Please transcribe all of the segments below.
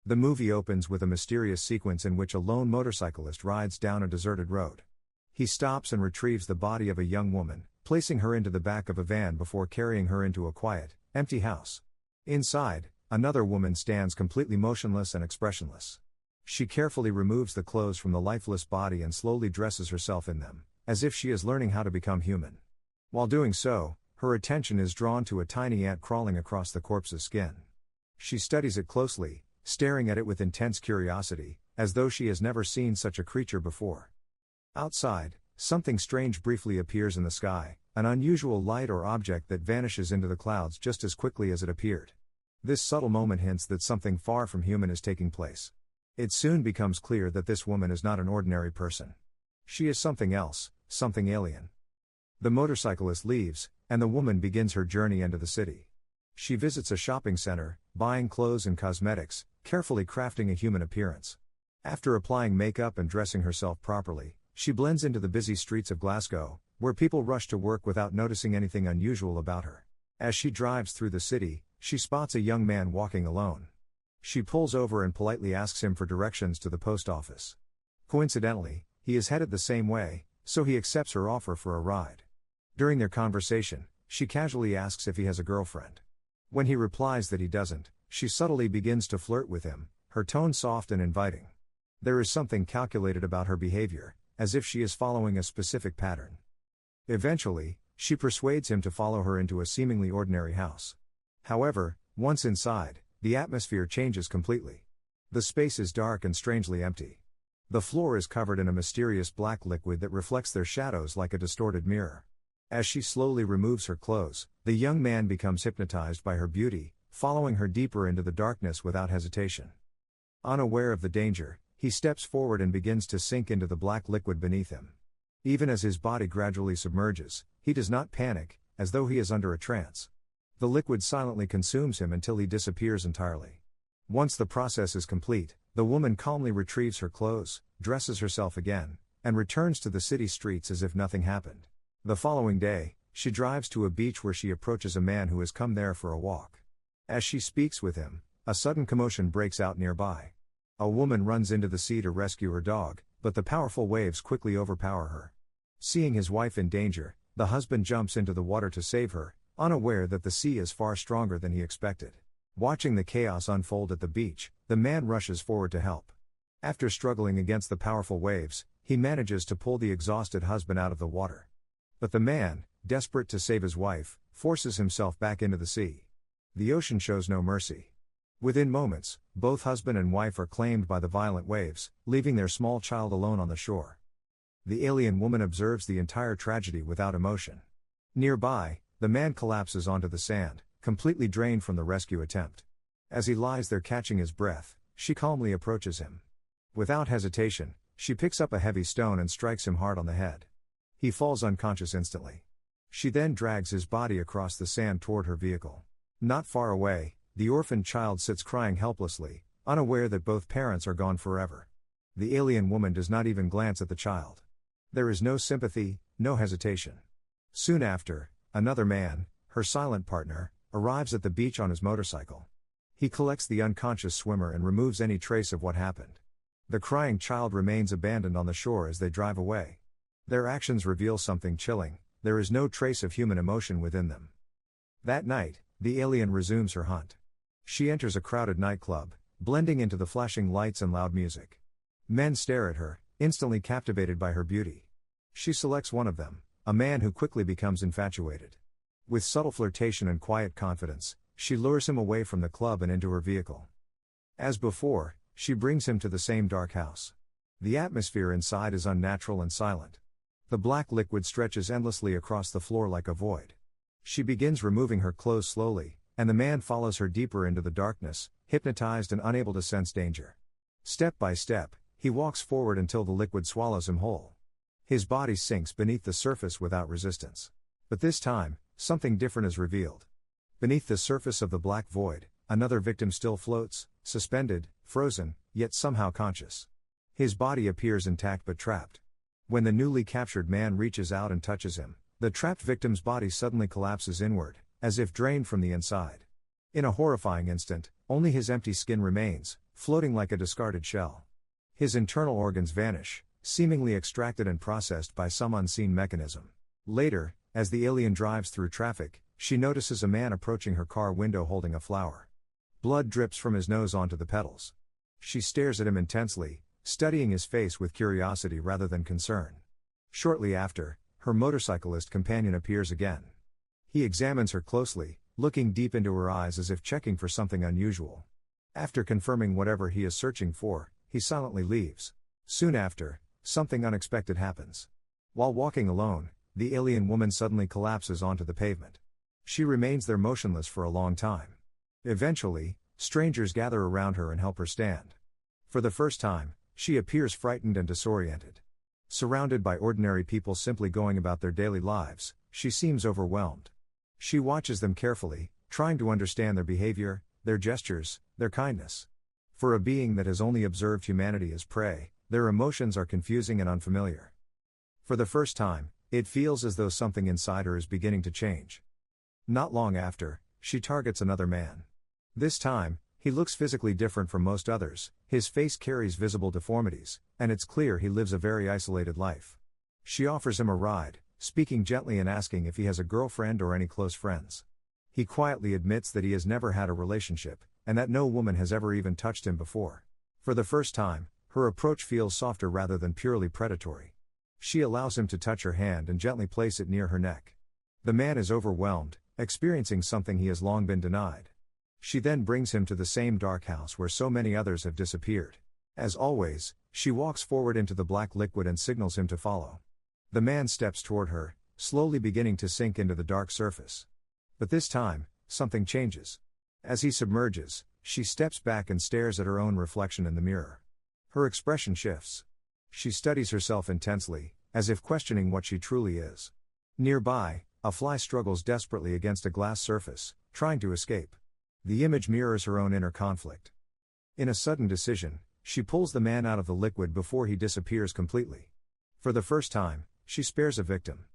The movie opens with a mysterious sequence in which a lone motorcyclist rides down a deserted road. He stops and retrieves the body of a young woman, placing her into the back of a van before carrying her into a quiet, empty house. Inside, another woman stands completely motionless and expressionless. She carefully removes the clothes from the lifeless body and slowly dresses herself in them, as if she is learning how to become human. While doing so, her attention is drawn to a tiny ant crawling across the corpse's skin. She studies it closely, staring at it with intense curiosity, as though she has never seen such a creature before. Outside, something strange briefly appears in the sky, an unusual light or object that vanishes into the clouds just as quickly as it appeared. This subtle moment hints that something far from human is taking place. It soon becomes clear that this woman is not an ordinary person. She is something else, something alien. The motorcyclist leaves, and the woman begins her journey into the city. She visits a shopping center, buying clothes and cosmetics, carefully crafting a human appearance. After applying makeup and dressing herself properly, she blends into the busy streets of Glasgow, where people rush to work without noticing anything unusual about her. As she drives through the city, she spots a young man walking alone. She pulls over and politely asks him for directions to the post office. Coincidentally, he is headed the same way, so he accepts her offer for a ride. During their conversation, she casually asks if he has a girlfriend. When he replies that he doesn't, she subtly begins to flirt with him, her tone soft and inviting. There is something calculated about her behavior, as if she is following a specific pattern. Eventually, she persuades him to follow her into a seemingly ordinary house. However, once inside, the atmosphere changes completely. The space is dark and strangely empty. The floor is covered in a mysterious black liquid that reflects their shadows like a distorted mirror. As she slowly removes her clothes, the young man becomes hypnotized by her beauty, following her deeper into the darkness without hesitation. Unaware of the danger, he steps forward and begins to sink into the black liquid beneath him. Even as his body gradually submerges, he does not panic, as though he is under a trance. The liquid silently consumes him until he disappears entirely. Once the process is complete, the woman calmly retrieves her clothes, dresses herself again, and returns to the city streets as if nothing happened. The following day, she drives to a beach where she approaches a man who has come there for a walk. As she speaks with him, a sudden commotion breaks out nearby. A woman runs into the sea to rescue her dog, but the powerful waves quickly overpower her. Seeing his wife in danger, the husband jumps into the water to save her, unaware that the sea is far stronger than he expected. Watching the chaos unfold at the beach, the man rushes forward to help. After struggling against the powerful waves, he manages to pull the exhausted husband out of the water. But the man, desperate to save his wife, forces himself back into the sea. The ocean shows no mercy. Within moments, both husband and wife are claimed by the violent waves, leaving their small child alone on the shore. The alien woman observes the entire tragedy without emotion. Nearby, the man collapses onto the sand, completely drained from the rescue attempt. As he lies there catching his breath, she calmly approaches him. Without hesitation, she picks up a heavy stone and strikes him hard on the head. He falls unconscious instantly. She then drags his body across the sand toward her vehicle. Not far away, the orphaned child sits crying helplessly, unaware that both parents are gone forever. The alien woman does not even glance at the child. There is no sympathy, no hesitation. Soon after, another man, her silent partner, arrives at the beach on his motorcycle. He collects the unconscious swimmer and removes any trace of what happened. The crying child remains abandoned on the shore as they drive away. Their actions reveal something chilling: there is no trace of human emotion within them. That night, the alien resumes her hunt. She enters a crowded nightclub, blending into the flashing lights and loud music. Men stare at her, instantly captivated by her beauty. She selects one of them, a man who quickly becomes infatuated. With subtle flirtation and quiet confidence, she lures him away from the club and into her vehicle. As before, she brings him to the same dark house. The atmosphere inside is unnatural and silent. The black liquid stretches endlessly across the floor like a void. She begins removing her clothes slowly, and the man follows her deeper into the darkness, hypnotized and unable to sense danger. Step by step, he walks forward until the liquid swallows him whole. His body sinks beneath the surface without resistance. But this time, something different is revealed. Beneath the surface of the black void, another victim still floats, suspended, frozen, yet somehow conscious. His body appears intact but trapped. When the newly captured man reaches out and touches him, the trapped victim's body suddenly collapses inward, as if drained from the inside. In a horrifying instant, only his empty skin remains, floating like a discarded shell. His internal organs vanish, seemingly extracted and processed by some unseen mechanism. Later, as the alien drives through traffic, she notices a man approaching her car window holding a flower. Blood drips from his nose onto the petals. She stares at him intensely, studying his face with curiosity rather than concern. Shortly after, her motorcyclist companion appears again. He examines her closely, looking deep into her eyes as if checking for something unusual. After confirming whatever he is searching for, he silently leaves. Soon after, something unexpected happens. While walking alone, the alien woman suddenly collapses onto the pavement. She remains there motionless for a long time. Eventually, strangers gather around her and help her stand. For the first time, she appears frightened and disoriented. Surrounded by ordinary people simply going about their daily lives, she seems overwhelmed. She watches them carefully, trying to understand their behavior, their gestures, their kindness. For a being that has only observed humanity as prey, their emotions are confusing and unfamiliar. For the first time, it feels as though something inside her is beginning to change. Not long after, she targets another man. This time, he looks physically different from most others, his face carries visible deformities, and it's clear he lives a very isolated life. She offers him a ride, speaking gently and asking if he has a girlfriend or any close friends. He quietly admits that he has never had a relationship, and that no woman has ever even touched him before. For the first time, her approach feels softer rather than purely predatory. She allows him to touch her hand and gently place it near her neck. The man is overwhelmed, experiencing something he has long been denied. She then brings him to the same dark house where so many others have disappeared. As always, she walks forward into the black liquid and signals him to follow. The man steps toward her, slowly beginning to sink into the dark surface. But this time, something changes. As he submerges, she steps back and stares at her own reflection in the mirror. Her expression shifts. She studies herself intensely, as if questioning what she truly is. Nearby, a fly struggles desperately against a glass surface, trying to escape. The image mirrors her own inner conflict. In a sudden decision, she pulls the man out of the liquid before he disappears completely. For the first time, she spares a victim.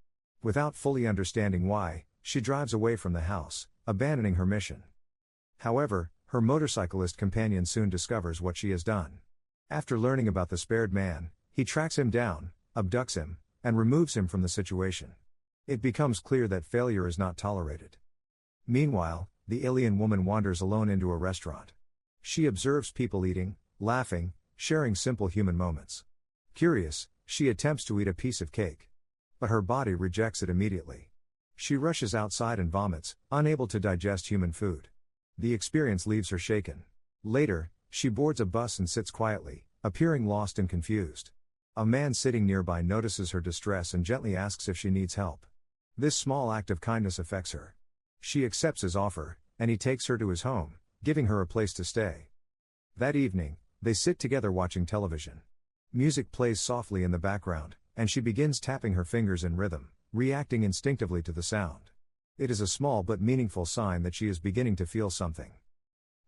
Without fully understanding why, she drives away from the house, abandoning her mission. However, her motorcyclist companion soon discovers what she has done. After learning about the spared man, he tracks him down, abducts him, and removes him from the situation. It becomes clear that failure is not tolerated. Meanwhile, the alien woman wanders alone into a restaurant. She observes people eating, laughing, sharing simple human moments. Curious, she attempts to eat a piece of cake. But her body rejects it immediately. She rushes outside and vomits, unable to digest human food. The experience leaves her shaken. Later, she boards a bus and sits quietly, appearing lost and confused. A man sitting nearby notices her distress and gently asks if she needs help. This small act of kindness affects her. She accepts his offer, and he takes her to his home, giving her a place to stay. That evening, they sit together watching television. Music plays softly in the background, and she begins tapping her fingers in rhythm, reacting instinctively to the sound. It is a small but meaningful sign that she is beginning to feel something.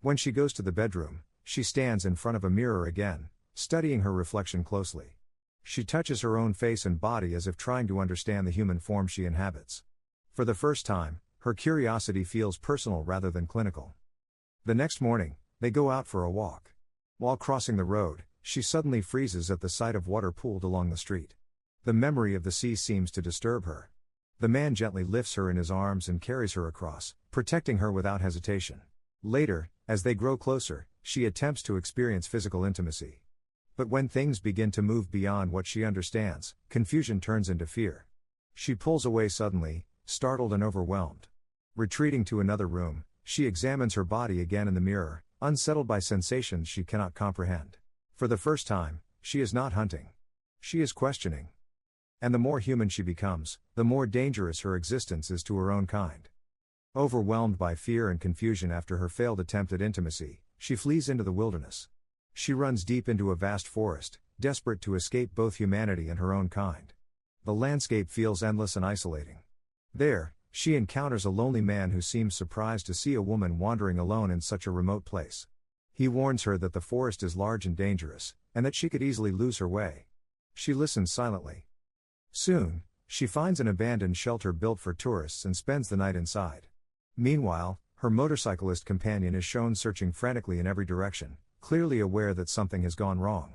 When she goes to the bedroom, she stands in front of a mirror again, studying her reflection closely. She touches her own face and body as if trying to understand the human form she inhabits. For the first time, her curiosity feels personal rather than clinical. The next morning, they go out for a walk. While crossing the road, she suddenly freezes at the sight of water pooled along the street. The memory of the sea seems to disturb her. The man gently lifts her in his arms and carries her across, protecting her without hesitation. Later, as they grow closer, she attempts to experience physical intimacy. But when things begin to move beyond what she understands, confusion turns into fear. She pulls away suddenly, startled and overwhelmed. Retreating to another room, she examines her body again in the mirror, unsettled by sensations she cannot comprehend. For the first time, she is not hunting. She is questioning. And the more human she becomes, the more dangerous her existence is to her own kind. Overwhelmed by fear and confusion after her failed attempt at intimacy, she flees into the wilderness. She runs deep into a vast forest, desperate to escape both humanity and her own kind. The landscape feels endless and isolating. There, she encounters a lonely man who seems surprised to see a woman wandering alone in such a remote place. He warns her that the forest is large and dangerous, and that she could easily lose her way. She listens silently. Soon, she finds an abandoned shelter built for tourists and spends the night inside. Meanwhile, her motorcyclist companion is shown searching frantically in every direction, clearly aware that something has gone wrong.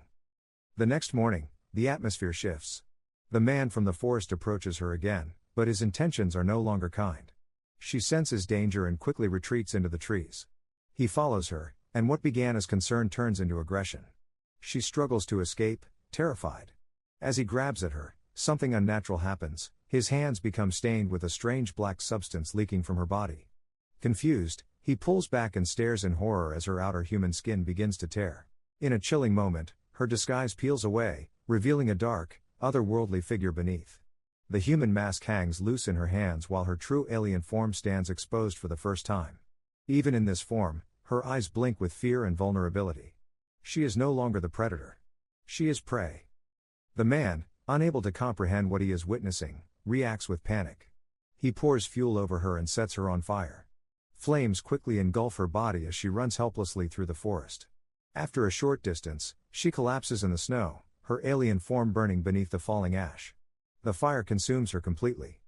The next morning, the atmosphere shifts. The man from the forest approaches her again, but his intentions are no longer kind. She senses danger and quickly retreats into the trees. He follows her, and what began as concern turns into aggression. She struggles to escape, terrified. As he grabs at her, something unnatural happens. His hands become stained with a strange black substance leaking from her body. Confused, he pulls back and stares in horror as her outer human skin begins to tear. In a chilling moment, her disguise peels away, revealing a dark, otherworldly figure beneath. The human mask hangs loose in her hands while her true alien form stands exposed for the first time. Even in this form, her eyes blink with fear and vulnerability. She is no longer the predator. She is prey. The man, unable to comprehend what he is witnessing, reacts with panic. He pours fuel over her and sets her on fire. Flames quickly engulf her body as she runs helplessly through the forest. After a short distance, she collapses in the snow, her alien form burning beneath the falling ash. The fire consumes her completely.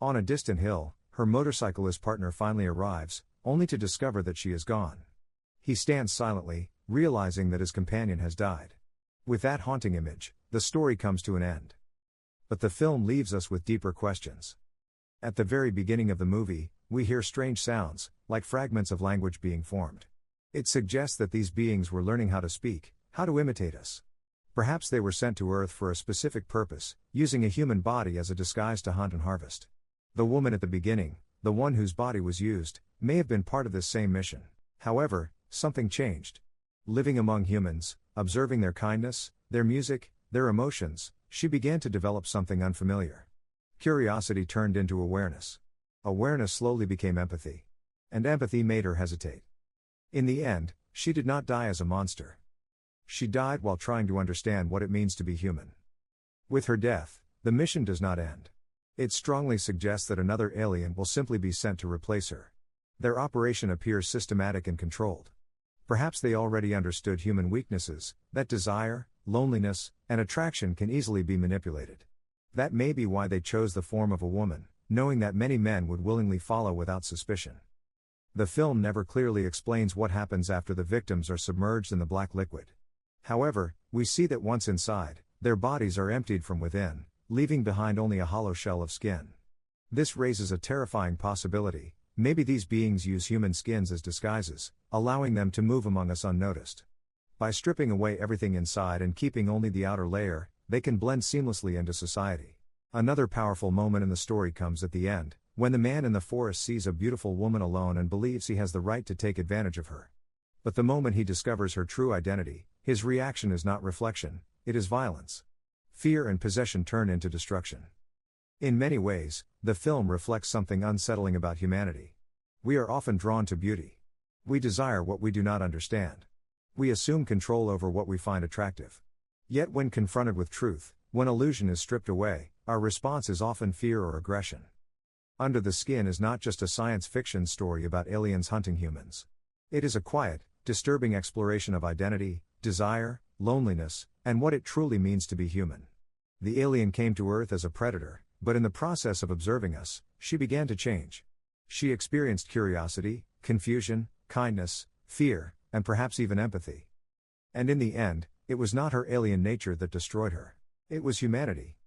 On a distant hill, her motorcyclist partner finally arrives, only to discover that she is gone. He stands silently, realizing that his companion has died. With that haunting image, the story comes to an end. But the film leaves us with deeper questions. At the very beginning of the movie, we hear strange sounds, like fragments of language being formed. It suggests that these beings were learning how to speak, how to imitate us. Perhaps they were sent to Earth for a specific purpose, using a human body as a disguise to hunt and harvest. The woman at the beginning, the one whose body was used, may have been part of this same mission. However, something changed. Living among humans, observing their kindness, their music, their emotions, she began to develop something unfamiliar. Curiosity turned into awareness. Awareness slowly became empathy. And empathy made her hesitate. In the end, she did not die as a monster. She died while trying to understand what it means to be human. With her death, the mission does not end. It strongly suggests that another alien will simply be sent to replace her. Their operation appears systematic and controlled. Perhaps they already understood human weaknesses, that desire, loneliness, and attraction can easily be manipulated. That may be why they chose the form of a woman, knowing that many men would willingly follow without suspicion. The film never clearly explains what happens after the victims are submerged in the black liquid. However, we see that once inside, their bodies are emptied from within, leaving behind only a hollow shell of skin. This raises a terrifying possibility: maybe these beings use human skins as disguises, allowing them to move among us unnoticed. By stripping away everything inside and keeping only the outer layer, they can blend seamlessly into society. Another powerful moment in the story comes at the end, when the man in the forest sees a beautiful woman alone and believes he has the right to take advantage of her. But the moment he discovers her true identity, his reaction is not reflection, it is violence. Fear and possession turn into destruction. In many ways, the film reflects something unsettling about humanity. We are often drawn to beauty. We desire what we do not understand. We assume control over what we find attractive. Yet when confronted with truth, when illusion is stripped away, our response is often fear or aggression. Under the Skin is not just a science fiction story about aliens hunting humans. It is a quiet, disturbing exploration of identity, desire, loneliness, and what it truly means to be human. The alien came to Earth as a predator, but in the process of observing us, she began to change. She experienced curiosity, confusion, kindness, fear, and perhaps even empathy. And in the end, it was not her alien nature that destroyed her. It was humanity.